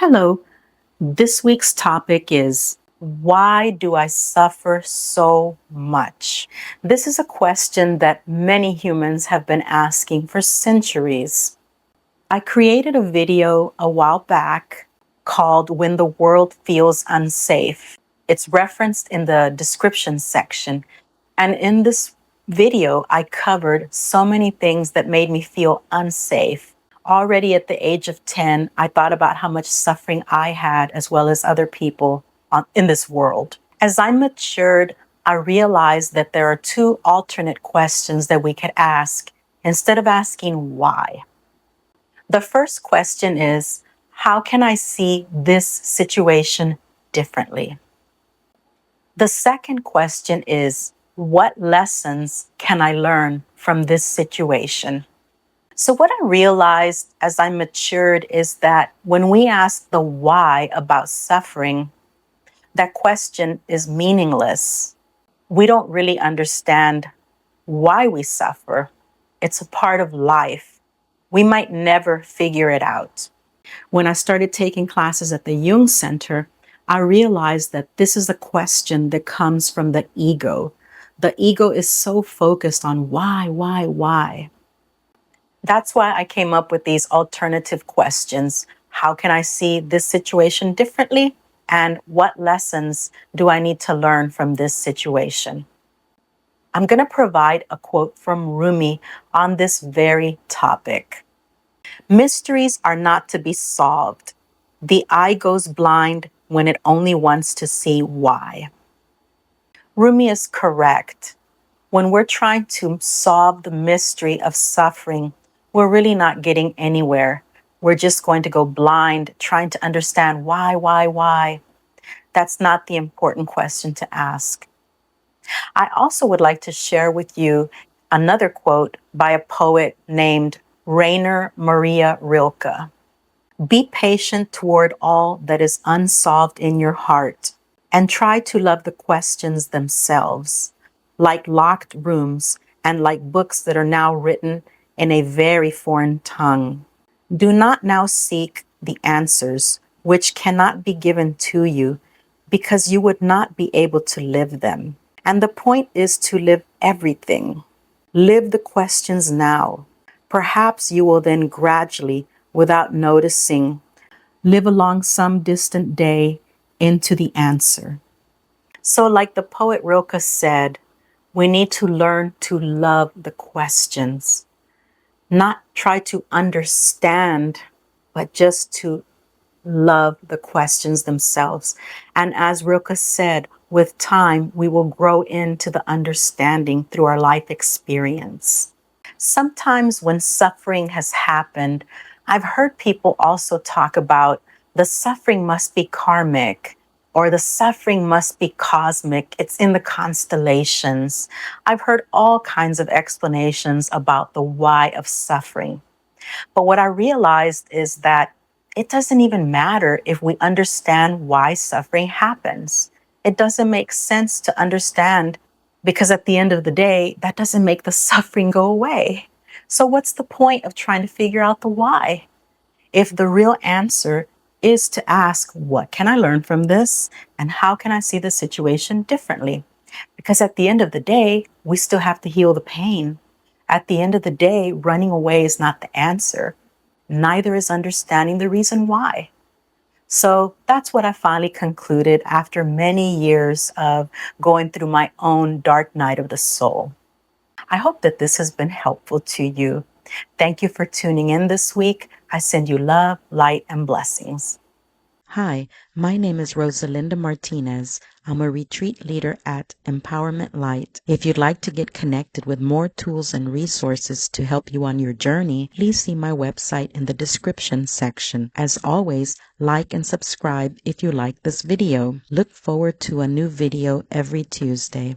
Hello, this week's topic is why do I suffer so much? This is a question that many humans have been asking for centuries. I created a video a while back called When the World Feels Unsafe. It's referenced in the description section. And in this video, I covered so many things that made me feel unsafe. Already at the age of 10, I thought about how much suffering I had as well as other people in this world. As I matured, I realized that there are two alternate questions that we could ask instead of asking why. The first question is, how can I see this situation differently? The second question is, what lessons can I learn from this situation? So what I realized as I matured is that when we ask the why about suffering, that question is meaningless. We don't really understand why we suffer. It's a part of life. We might never figure it out. When I started taking classes at the Jung Center, I realized that this is a question that comes from the ego. The ego is so focused on why. That's why I came up with these alternative questions. How can I see this situation differently? And what lessons do I need to learn from this situation? I'm going to provide a quote from Rumi on this very topic. Mysteries are not to be solved. The eye goes blind when it only wants to see why. Rumi is correct. When we're trying to solve the mystery of suffering, we're really not getting anywhere. We're just going to go blind trying to understand why. That's not the important question to ask. I also would like to share with you another quote by a poet named Rainer Maria Rilke. Be patient toward all that is unsolved in your heart, and try to love the questions themselves, like locked rooms and like books that are now written in a very foreign tongue. Do not now seek the answers which cannot be given to you, because you would not be able to live them. And the point is to live everything. Live the questions now. Perhaps you will then gradually, without noticing, live along some distant day into the answer. So like the poet Rilke said, we need to learn to love the questions, not try to understand, but just to love the questions themselves. And as Rilke said, with time, we will grow into the understanding through our life experience. Sometimes when suffering has happened, I've heard people also talk about the suffering must be karmic or the suffering must be cosmic. It's in the constellations. I've heard all kinds of explanations about the why of suffering. But what I realized is that it doesn't even matter if we understand why suffering happens. It doesn't make sense to understand, because at the end of the day, that doesn't make the suffering go away. So what's the point of trying to figure out the why? If the real answer is to ask, what can I learn from this? And how can I see the situation differently? Because at the end of the day, we still have to heal the pain. At the end of the day, running away is not the answer. Neither is understanding the reason why. So that's what I finally concluded after many years of going through my own dark night of the soul. I hope that this has been helpful to you. Thank you for tuning in this week. I send you love, light, and blessings. Hi, my name is Rosalinda Martinez. I'm a retreat leader at Empowerment Light. If you'd like to get connected with more tools and resources to help you on your journey, please see my website in the description section. As always, like and subscribe if you like this video. Look forward to a new video every Tuesday.